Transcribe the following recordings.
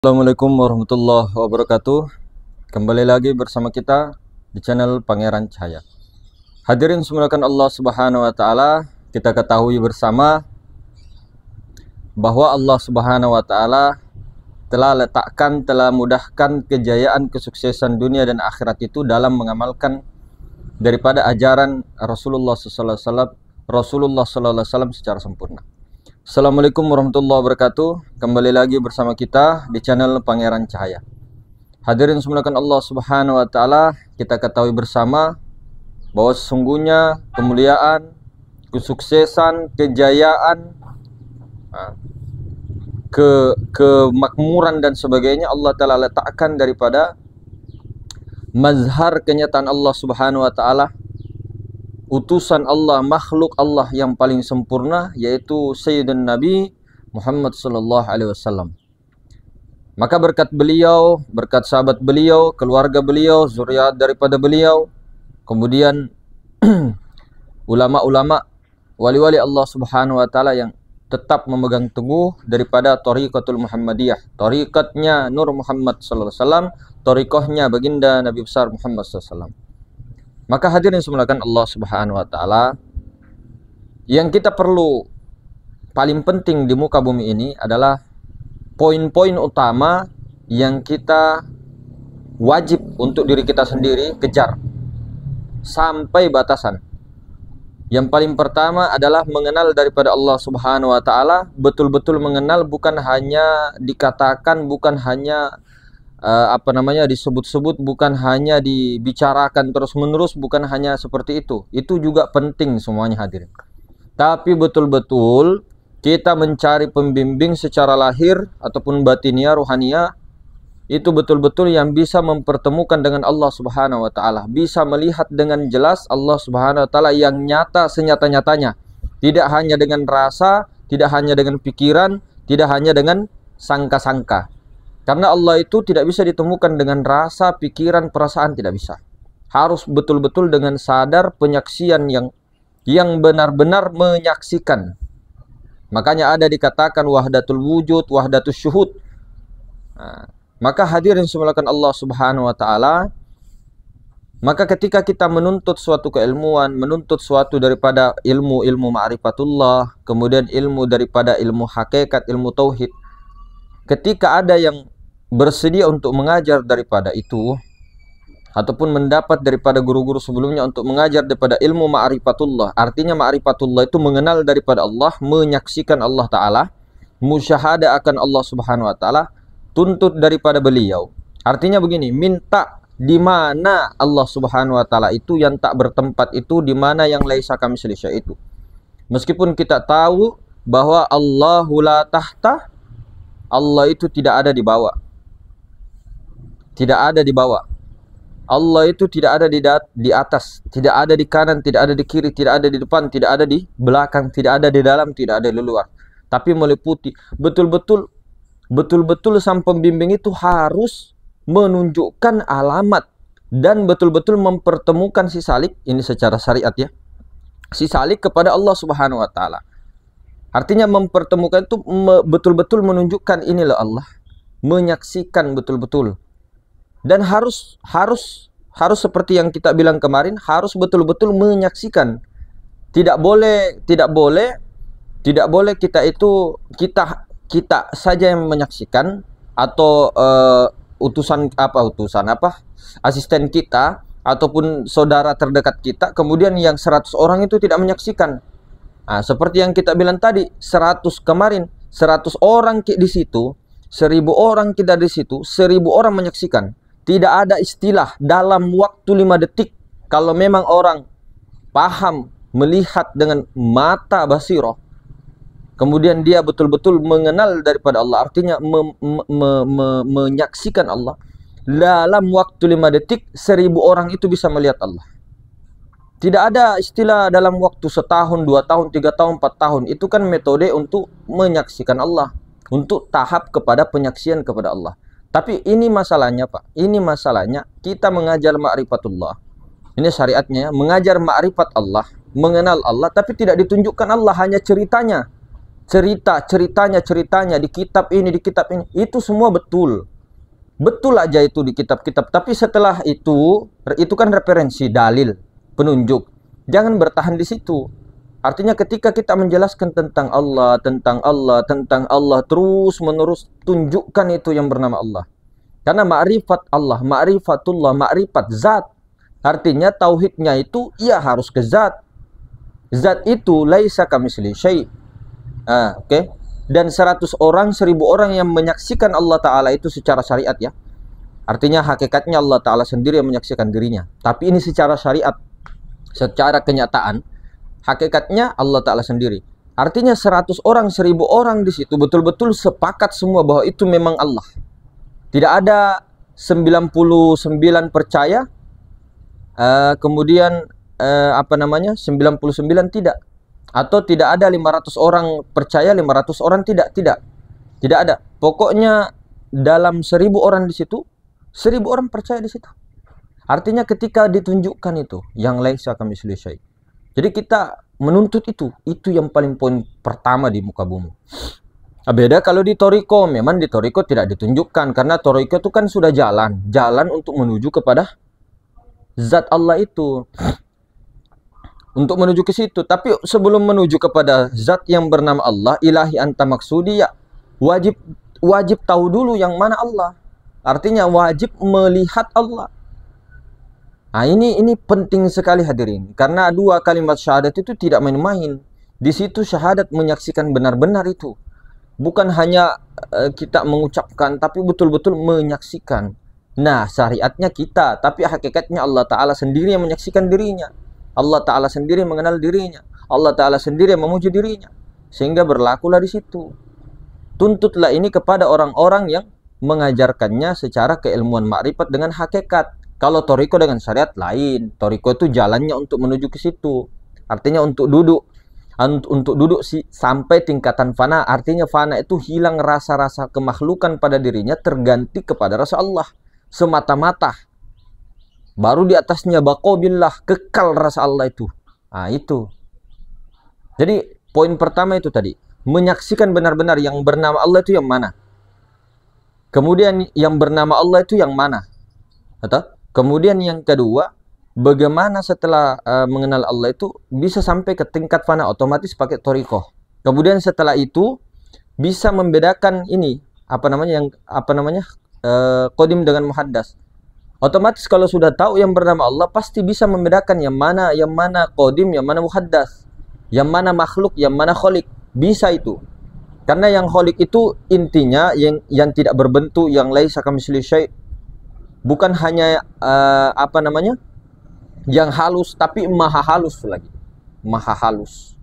Assalamualaikum warahmatullahi wabarakatuh. Kembali lagi bersama kita di channel Pangeran Cahaya. Hadirin semuliakan Allah Subhanahu wa taala, kita ketahui bersama bahwa Allah Subhanahu wa taala telah mudahkan kejayaan kesuksesan dunia dan akhirat itu dalam mengamalkan daripada ajaran Rasulullah SAW secara sempurna. Assalamualaikum warahmatullahi wabarakatuh. Kembali lagi bersama kita di channel Pangeran Cahaya. Hadirin semuliakan Allah Subhanahu wa taala, kita ketahui bersama bahwa sesungguhnya kemuliaan, kesuksesan, kejayaan, kemakmuran dan sebagainya Allah Ta'ala letakkan daripada mazhar kenyataan Allah Subhanahu wa taala, utusan Allah, makhluk Allah yang paling sempurna, yaitu Sayyidun Nabi Muhammad sallallahu alaihi wasallam. Maka berkat beliau, berkat sahabat beliau, keluarga beliau, zuriat daripada beliau, kemudian ulama-ulama, wali-wali Allah Subhanahu wa taala yang tetap memegang teguh daripada Thariqatul Muhammadiyah, tariqatnya Nur Muhammad sallallahu alaihi wasallam, tariqahnya baginda Nabi besar Muhammad sallallahu alaihi wasallam. Maka hadirin semuliakan Allah Subhanahu wa taala, yang kita perlu paling penting di muka bumi ini adalah poin-poin utama yang kita wajib untuk diri kita sendiri kejar sampai batasan. Yang paling pertama adalah mengenal daripada Allah Subhanahu wa taala, betul-betul mengenal, bukan hanya dikatakan, bukan hanya disebut-sebut, bukan hanya dibicarakan terus-menerus, bukan hanya seperti itu. Itu juga penting semuanya hadirin. Tapi betul-betul kita mencari pembimbing secara lahir ataupun batiniah, ruhaniyah, itu betul-betul yang bisa mempertemukan dengan Allah Subhanahu wa taala, bisa melihat dengan jelas Allah Subhanahu wa taala yang nyata senyata-nyatanya. Tidak hanya dengan rasa, tidak hanya dengan pikiran, tidak hanya dengan sangka-sangka. Karena Allah itu tidak bisa ditemukan dengan rasa, pikiran, perasaan, tidak bisa. Harus betul-betul dengan sadar, penyaksian yang benar-benar menyaksikan. Makanya ada dikatakan wahdatul wujud, wahdatul syuhud. Maka hadirin semuliakan Allah Subhanahu wa taala, maka ketika kita menuntut suatu keilmuan, menuntut suatu daripada ilmu ma'rifatullah, kemudian ilmu daripada ilmu hakikat, ilmu tauhid, ketika ada yang bersedia untuk mengajar daripada itu, ataupun mendapat daripada guru-guru sebelumnya untuk mengajar daripada ilmu ma'rifatullah, artinya ma'rifatullah itu mengenal daripada Allah, menyaksikan Allah Ta'ala, musyahadah akan Allah Subhanahu wa taala, tuntut daripada beliau. Artinya begini, minta di mana Allah Subhanahu wa taala itu yang tak bertempat itu, di mana yang laisa kamitslihi syai' itu. Meskipun kita tahu bahwa Allahu la tahta, Allah itu tidak ada di bawah. Tidak ada di bawah. Allah itu tidak ada di atas, tidak ada di kanan, tidak ada di kiri, tidak ada di depan, tidak ada di belakang, tidak ada di dalam, tidak ada di luar. Tapi meliputi betul-betul sang pembimbing itu harus menunjukkan alamat dan betul-betul mempertemukan si salik, ini secara syariat ya, si salik kepada Allah Subhanahu wa taala. Artinya mempertemukan itu betul-betul menunjukkan inilah Allah, menyaksikan betul-betul. Dan harus seperti yang kita bilang kemarin, harus betul-betul menyaksikan. Tidak boleh kita saja yang menyaksikan, atau asisten kita ataupun saudara terdekat kita, kemudian yang 100 orang itu tidak menyaksikan. Nah, seperti yang kita bilang tadi, 100 kemarin, 100 orang di situ, 1000 orang kita di situ, 1000 orang menyaksikan. Tidak ada istilah dalam waktu 5 detik. Kalau memang orang paham, melihat dengan mata basirah, kemudian dia betul-betul mengenal daripada Allah, artinya menyaksikan Allah, dalam waktu 5 detik 1000 orang itu bisa melihat Allah. Tidak ada istilah dalam waktu setahun, 2 tahun, 3 tahun, 4 tahun. Itu kan metode untuk menyaksikan Allah, untuk tahap kepada penyaksian kepada Allah. Tapi ini masalahnya Pak, ini masalahnya kita mengajar ma'rifatullah. Ini syariatnya, mengajar ma'rifat Allah, mengenal Allah, tapi tidak ditunjukkan Allah, hanya ceritanya. ceritanya di kitab ini, itu semua betul. Betul aja itu di kitab-kitab. Tapi setelah itu kan referensi, dalil, penunjuk. Jangan bertahan di situ. Artinya ketika kita menjelaskan tentang Allah, terus menerus tunjukkan itu yang bernama Allah. Karena ma'rifat Allah, ma'rifatullah, ma'rifat zat. Artinya tauhidnya itu ya harus ke zat. Zat itu laisa kamitslihi syai'. Oke. Dan 100 orang, 1000 orang yang menyaksikan Allah Ta'ala itu secara syariat ya. Artinya hakikatnya Allah Ta'ala sendiri yang menyaksikan dirinya. Tapi ini secara syariat, secara kenyataan, hakikatnya Allah Ta'ala sendiri. Artinya 100 orang, 1000 orang di situ betul-betul sepakat semua bahwa itu memang Allah. Tidak ada 99 percaya, kemudian 99 tidak. Atau tidak ada 500 orang percaya, 500 orang tidak ada. Pokoknya dalam 1000 orang di situ, 1000 orang percaya di situ. Artinya ketika ditunjukkan itu yang laisa kamitslihi syai'. Jadi kita menuntut itu yang paling poin pertama di muka bumi. Beda kalau di Toriko, memang di Toriko tidak ditunjukkan karena Toriko itu kan sudah jalan untuk menuju kepada zat Allah itu. Untuk menuju ke situ. Tapi sebelum menuju kepada zat yang bernama Allah, ilahi anta maksudi, ya wajib tahu dulu yang mana Allah. Artinya wajib melihat Allah. Nah, ini penting sekali hadirin. Karena 2 kalimat syahadat itu tidak main-main. Di situ syahadat menyaksikan benar-benar itu. Bukan hanya kita mengucapkan, tapi betul-betul menyaksikan. Nah, syariatnya kita, tapi hakikatnya Allah Ta'ala sendiri yang menyaksikan dirinya. Allah Ta'ala sendiri mengenal dirinya. Allah Ta'ala sendiri yang memuji dirinya. Sehingga berlakulah di situ. Tuntutlah ini kepada orang-orang yang mengajarkannya secara keilmuan makrifat dengan hakikat. Kalau Toriko dengan syariat lain. Toriko itu jalannya untuk menuju ke situ. Artinya untuk duduk. Untuk duduk sampai tingkatan fana. Artinya fana itu hilang rasa-rasa kemakhlukan pada dirinya, terganti kepada rasa Allah semata-mata. Baru di atasnya baqobillah, kekal rasa Allah itu. Nah, itu. Jadi poin pertama itu tadi, menyaksikan benar-benar yang bernama Allah itu yang mana. Kemudian yang bernama Allah itu yang mana. Atau kemudian yang kedua, bagaimana setelah mengenal Allah itu bisa sampai ke tingkat fana, otomatis pakai torikoh. Kemudian setelah itu bisa membedakan ini qadim dengan muhaddas. Otomatis kalau sudah tahu yang bernama Allah, pasti bisa membedakan yang mana qadim, yang mana muhaddas, yang mana makhluk, yang mana kholik. Bisa itu. Karena yang kholik itu intinya yang tidak berbentuk, yang laisa kamitslihi syai'. Bukan hanya yang halus, tapi maha halus lagi. Maha halus.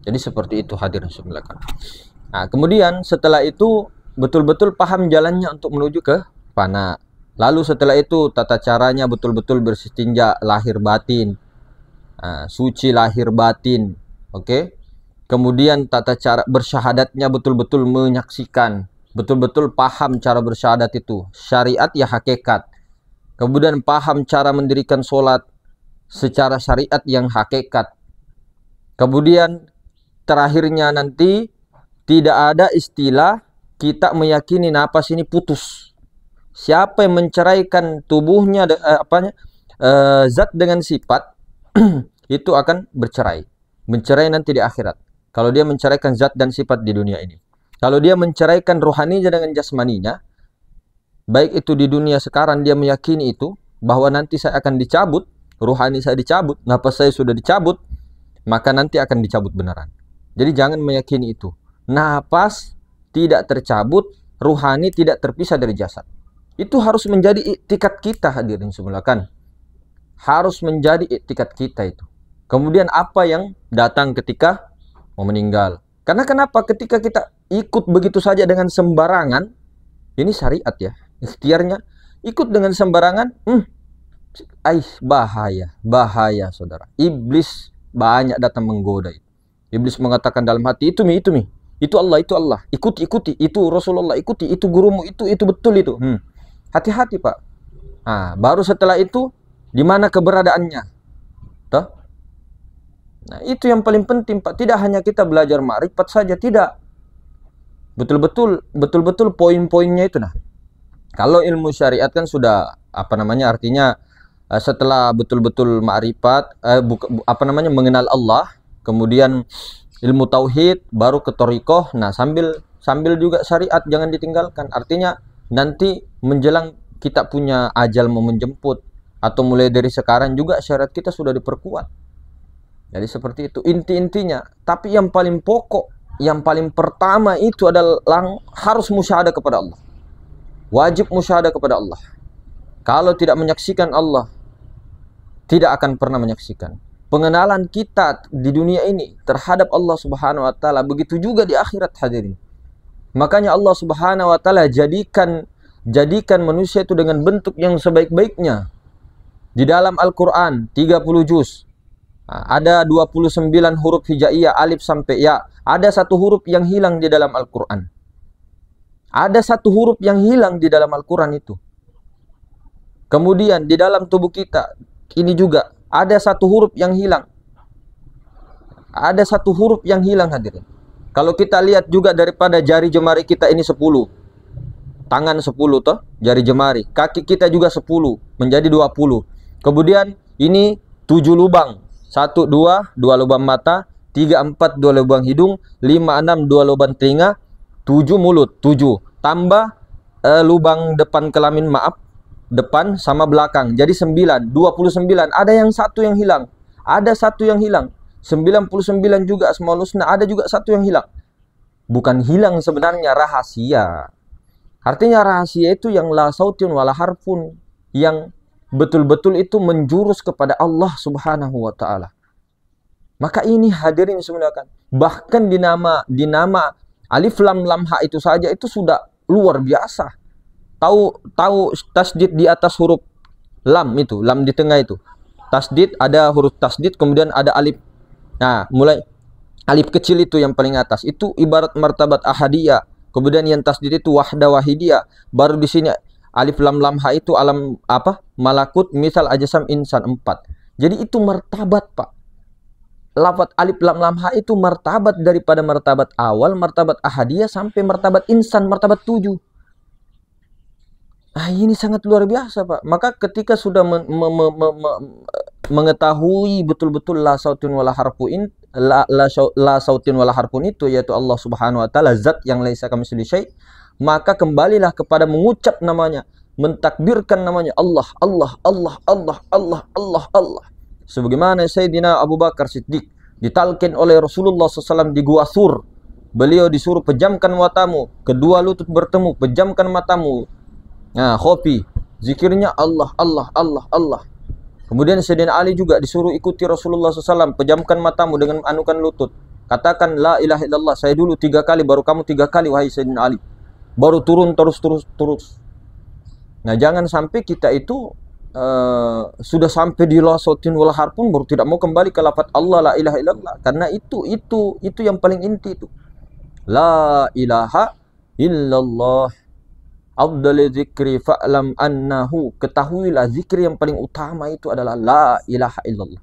Jadi seperti itu hadirin sekalian. Nah, kemudian setelah itu betul-betul paham jalannya untuk menuju ke fana. Lalu setelah itu tata caranya betul-betul bersistinja lahir batin. Suci lahir batin. Oke. Kemudian tata cara bersyahadatnya betul-betul menyaksikan. Betul-betul paham cara bersyahadat itu. Syariat ya hakikat. Kemudian paham cara mendirikan sholat secara syariat yang hakikat. Kemudian terakhirnya nanti tidak ada istilah kita meyakini napas ini putus. Siapa yang menceraikan tubuhnya zat dengan sifat itu akan bercerai. Mencerai nanti di akhirat. Kalau dia menceraikan zat dan sifat di dunia ini. Kalau dia menceraikan rohaninya dengan jasmaninya, baik itu di dunia sekarang dia meyakini itu bahwa nanti saya akan dicabut, rohani saya dicabut, napas saya sudah dicabut, maka nanti akan dicabut beneran. Jadi jangan meyakini itu. Napas tidak tercabut, rohani tidak terpisah dari jasad. Itu harus menjadi iktikat kita hadirin sekalian. Harus menjadi iktikat kita itu. Kemudian apa yang datang ketika mau meninggal. Karena kenapa? Ketika kita ikut begitu saja dengan sembarangan, ini syariat ya, ikhtiarnya, ikut dengan sembarangan, bahaya saudara. Iblis banyak datang menggoda. Iblis mengatakan dalam hati, itu Allah, ikuti, itu Rasulullah, ikuti, itu gurumu, itu betul itu. Hati-hati Pak. Nah, baru setelah itu di mana keberadaannya? Toh? Nah, itu yang paling penting Pak. Tidak hanya kita belajar makrifat saja, tidak. betul-betul poin-poinnya itu. Nah, kalau ilmu syariat kan sudah artinya setelah betul-betul ma'rifat, mengenal Allah, kemudian ilmu tauhid, baru ke thariqah. Nah, sambil juga syariat jangan ditinggalkan. Artinya nanti menjelang kita punya ajal mau menjemput, atau mulai dari sekarang juga syariat kita sudah diperkuat. Jadi seperti itu inti-intinya. Tapi yang paling pokok, yang paling pertama itu adalah harus musyahadah kepada Allah. Wajib musyahadah kepada Allah. Kalau tidak menyaksikan Allah, tidak akan pernah menyaksikan. Pengenalan kita di dunia ini terhadap Allah Subhanahu wa taala, begitu juga di akhirat, hadirin. Makanya Allah Subhanahu wa taala jadikan manusia itu dengan bentuk yang sebaik-baiknya. Di dalam Al-Qur'an 30 juz. Ada 29 huruf hijaiyah alif sampai ya. Ada satu huruf yang hilang di dalam Al-Qur'an. Ada satu huruf yang hilang di dalam Al-Qur'an itu. Kemudian di dalam tubuh kita ini juga ada satu huruf yang hilang. Ada satu huruf yang hilang, hadirin. Kalau kita lihat juga daripada jari jemari kita ini 10. Tangan 10 toh, jari jemari. Kaki kita juga 10, menjadi 20. Kemudian ini 7 lubang. 1, 2 lubang mata. 3, 4 2 lubang hidung. 5, 6 2 lubang telinga. 7 mulut, 7. Tambah lubang depan kelamin, depan sama belakang. Jadi 9, 29. Ada yang satu yang hilang. Ada satu yang hilang. 99 juga Asmaul Husna, ada juga satu yang hilang. Bukan hilang sebenarnya, rahasia. Artinya rahasia itu yang la sautin wala harfun, yang betul-betul itu menjurus kepada Allah Subhanahu wa taala. Maka ini hadirin sebenarnya, bahkan di nama alif lam lam ha itu saja itu sudah luar biasa. Tahu tasdid di atas huruf lam itu, lam di tengah itu. Tasdid, ada huruf tasdid, kemudian ada alif. Nah, mulai alif kecil itu yang paling atas. Itu ibarat martabat ahadiyah. Kemudian yang tasdid itu wahda wahidiyah. Baru di sini alif lam lam ha itu alam malakut, misal, ajsam, insan 4. Jadi itu martabat, Pak. Lafaz alif lam lam ha itu martabat daripada martabat awal, martabat ahadiyah sampai martabat insan, martabat 7. Nah, ini sangat luar biasa, Pak. Maka ketika sudah mengetahui betul-betul la sautin wala harfun, la sautin wala harfun itu, yaitu Allah Subhanahu wa taala, zat yang laisa kamitslihi syai', maka kembalilah kepada mengucap namanya, mentakbirkan namanya Allah, Allah, Allah, Allah, Allah, Allah, Allah. Sebagaimana Sayyidina Abu Bakar Siddiq ditalkin oleh Rasulullah SAW di Gua Thur. Beliau disuruh pejamkan matamu, kedua lutut bertemu, pejamkan matamu. Nah, khofi, zikirnya Allah, Allah, Allah, Allah. Kemudian Sayyidina Ali juga disuruh ikuti Rasulullah SAW, pejamkan matamu dengan anukan lutut. Katakan la ilaha illallah, saya dulu 3 kali, baru kamu 3 kali, wahai Sayyidina Ali. Baru turun terus. Nah, jangan sampai kita itu sudah sampai di la sautin wala harfun baru tidak mau kembali ke lafaz Allah la ilaha illallah, karena itu yang paling inti itu. La ilaha illallah. Afdal zikri fa'lam annahu, ketahuilah zikir yang paling utama itu adalah la ilaha illallah.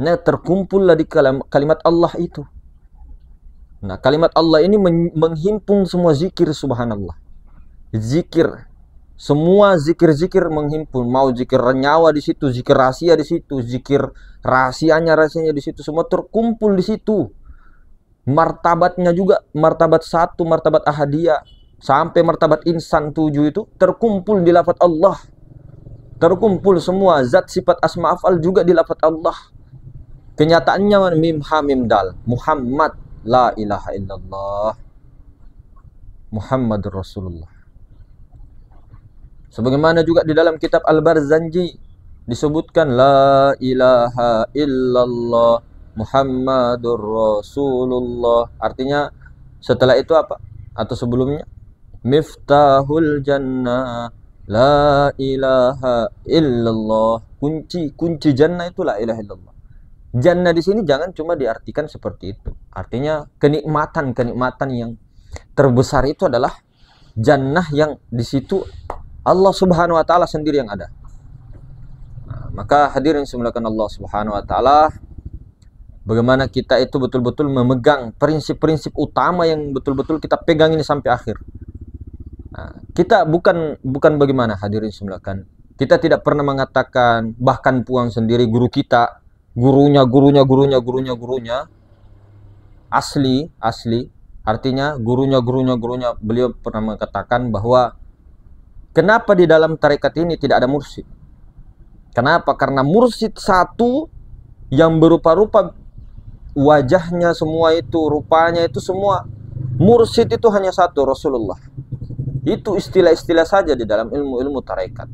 Nah, terkumpullah di kalimat Allah itu. Nah, kalimat Allah ini menghimpun semua zikir, subhanallah. Zikir, semua zikir-zikir menghimpun. Mau zikir nyawa di situ, zikir rahasia di situ, zikir rahasianya di situ, semua terkumpul di situ. Martabatnya juga martabat 1, martabat ahadiyah, sampai martabat insan 7 itu terkumpul di lafaz Allah. Terkumpul semua zat, sifat, asma, af'al juga di lafaz Allah. Kenyataannya mim ha mim dal, Muhammad, la ilaha illallah, Muhammadur Rasulullah. Sebagaimana juga di dalam kitab Al-Barzanji disebutkan la ilaha illallah Muhammadur Rasulullah. Artinya setelah itu apa? Atau sebelumnya? Miftahul jannah la ilaha illallah. Kunci jannah itu la ilaha illallah. Jannah di sini jangan cuma diartikan seperti itu. Artinya kenikmatan yang terbesar itu adalah jannah yang di situ Allah Subhanahu wa taala sendiri yang ada. Nah, maka hadirin dimuliakan Allah Subhanahu wa taala, Bagaimana kita itu betul-betul memegang prinsip-prinsip utama yang betul-betul kita pegang ini sampai akhir. Nah, kita bukan bagaimana hadirin semulakan. Kita tidak pernah mengatakan, bahkan Puang sendiri guru kita, gurunya asli, artinya gurunya beliau pernah mengatakan bahwa kenapa di dalam tarekat ini tidak ada mursyid? Kenapa? Karena mursyid satu yang berupa-rupa wajahnya semua itu, rupanya itu semua. Mursyid itu hanya satu, Rasulullah. Itu istilah-istilah saja di dalam ilmu-ilmu tarekat.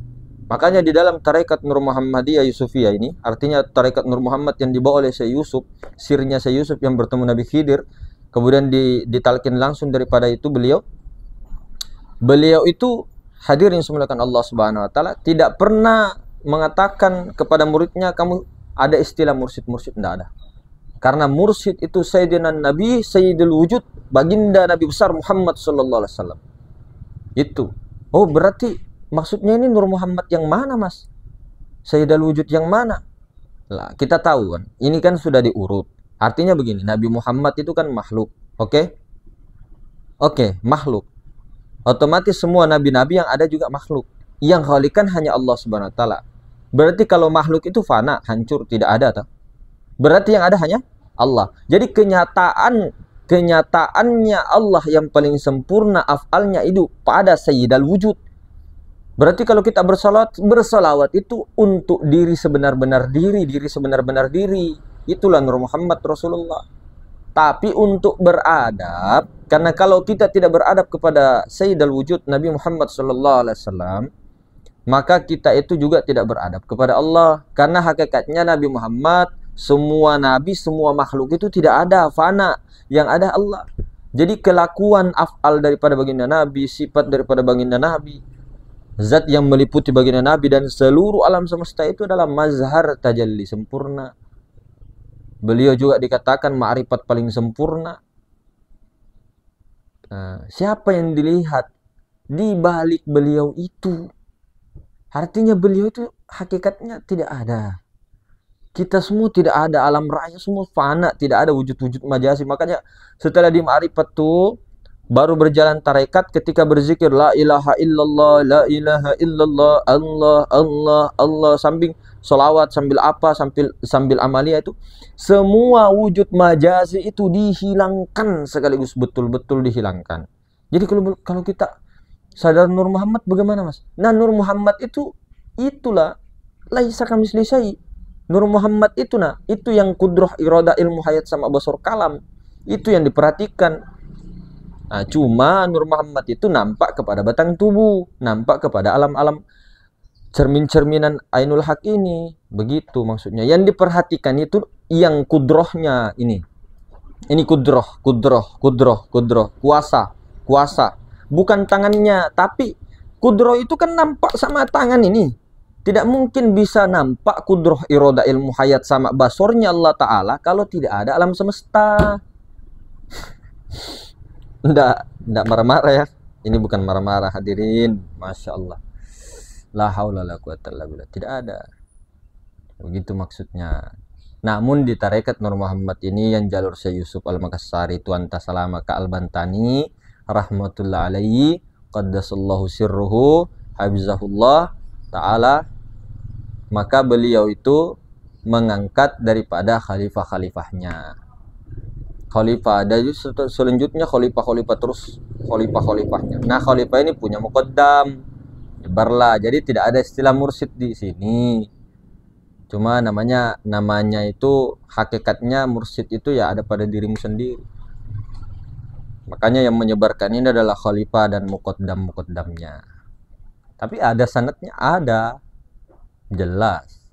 Makanya di dalam tarekat Nur Muhammadiyah Yusufiyah ini, artinya tarekat Nur Muhammad yang dibawa oleh Syekh Yusuf, sirnya Syekh Yusuf yang bertemu Nabi Khidir, kemudian ditalkin langsung daripada itu beliau itu hadirin semulakan Allah Subhanahu wa taala tidak pernah mengatakan kepada muridnya kamu ada istilah mursyid, tidak ada. Karena mursyid itu Sayyidina Nabi, Sayyidul Wujud, baginda Nabi besar Muhammad sallallahu alaihi wasallam. Itu. Oh, berarti maksudnya ini Nur Muhammad yang mana, Mas? Sayyidul Wujud yang mana? Lah, kita tahu kan, ini kan sudah diurut. Artinya begini, Nabi Muhammad itu kan makhluk. Oke? Oke, makhluk. Otomatis semua nabi-nabi yang ada juga makhluk. Yang khalikan hanya Allah Subhanahu wa taala. Berarti kalau makhluk itu fana, hancur, tidak ada toh? Berarti yang ada hanya Allah. Jadi kenyataannya Allah yang paling sempurna af'alnya itu pada Sayyidul Wujud. Berarti kalau kita bersalawat itu untuk diri sebenar-benar diri. Itulah Nur Muhammad Rasulullah. Tapi untuk beradab, karena kalau kita tidak beradab kepada Sayyidul Wujud Nabi Muhammad sallallahu alaihi wasallam, maka kita itu juga tidak beradab kepada Allah. Karena hakikatnya Nabi Muhammad, semua nabi, semua makhluk itu tidak ada, fana. Yang ada Allah. Jadi kelakuan af'al daripada baginda Nabi, sifat daripada baginda Nabi, zat yang meliputi baginda Nabi dan seluruh alam semesta itu adalah mazhar tajalli sempurna. Beliau juga dikatakan ma'rifat paling sempurna. Nah, siapa yang dilihat di balik beliau itu? Artinya beliau itu hakikatnya tidak ada. Kita semua tidak ada, alam raya semua fana, tidak ada wujud-wujud majazi. Makanya setelah di ma'rifat tuh baru berjalan tarekat ketika berzikir la ilaha illallah, la ilaha illallah, Allah sambil solawat, sambil apa, sambil amalia itu semua wujud majazi itu dihilangkan sekaligus betul-betul dihilangkan. Jadi kalau kita sadar Nur Muhammad bagaimana, Mas? Nah, Nur Muhammad itulah laisa kamitslihi syai'. Nur Muhammad itu itu yang kudrah irada ilmu hayat sama basar kalam. Itu yang diperhatikan. Nah, cuma Nur Muhammad itu nampak kepada batang tubuh, nampak kepada alam-alam cermin-cerminan Ainul Haq ini. Begitu maksudnya. Yang diperhatikan itu yang kudrohnya ini. Ini kudroh, kuasa. Bukan tangannya, tapi kudroh itu kan nampak sama tangan ini. Tidak mungkin bisa nampak kudroh iroda ilmu hayat sama basornya Allah Ta'ala kalau tidak ada alam semesta. Nggak marah-marah ya. Ini bukan marah-marah hadirin. Masya Allah. La haula la quwata illa billah. Tidak ada. Begitu maksudnya. Namun di tarekat Nur Muhammad ini yang jalur Syekh Yusuf Al-Makassari Tuan Tasalama Ka Al-Bantani rahmatullah alaihi qaddasallahu sirruhu habizahullah ta'ala, maka beliau itu mengangkat daripada khalifah-khalifahnya. Khalifah ada selanjutnya khalifah-khalifah terus khalifah-khalifahnya. Nah, khalifah ini punya muqaddam. Nyebarlah. Jadi tidak ada istilah mursyid di sini. Cuma namanya itu hakikatnya mursyid itu ya ada pada dirimu sendiri. Makanya yang menyebarkan ini adalah khalifah dan muqaddamnya. Tapi ada sanadnya, ada. Jelas.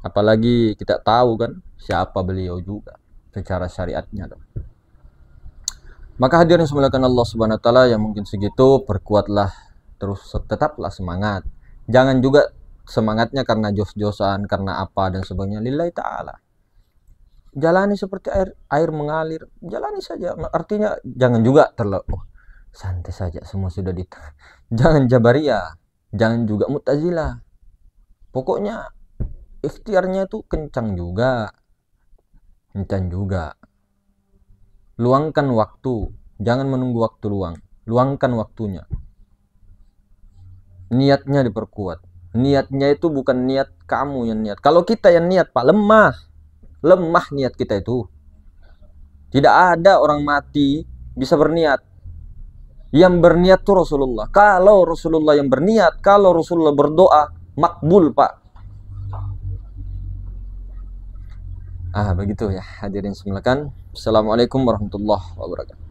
Apalagi kita tahu kan siapa beliau juga secara syariatnya dong. Maka hadirin semuliakan Allah Subhanahu wa taala, yang mungkin segitu, perkuatlah terus, tetaplah semangat. Jangan juga semangatnya karena jos-josan, karena apa dan sebagainya. Lillahi taala. Jalani seperti air mengalir, jalani saja. Artinya jangan juga santai saja, semua sudah jangan jabariyah, jangan juga mu'tazilah. Pokoknya ikhtiarnya itu kencang juga. Dan juga luangkan waktu, jangan menunggu waktu luang. Luangkan waktunya. Niatnya diperkuat. Niatnya itu bukan niat kamu yang niat. Kalau kita yang niat, Pak, lemah. Lemah niat kita itu. Tidak ada orang mati bisa berniat. Yang berniat itu Rasulullah. Kalau Rasulullah yang berniat, kalau Rasulullah berdoa, makbul, Pak. Begitu ya, hadirin semua kan. Assalamualaikum warahmatullahi wabarakatuh.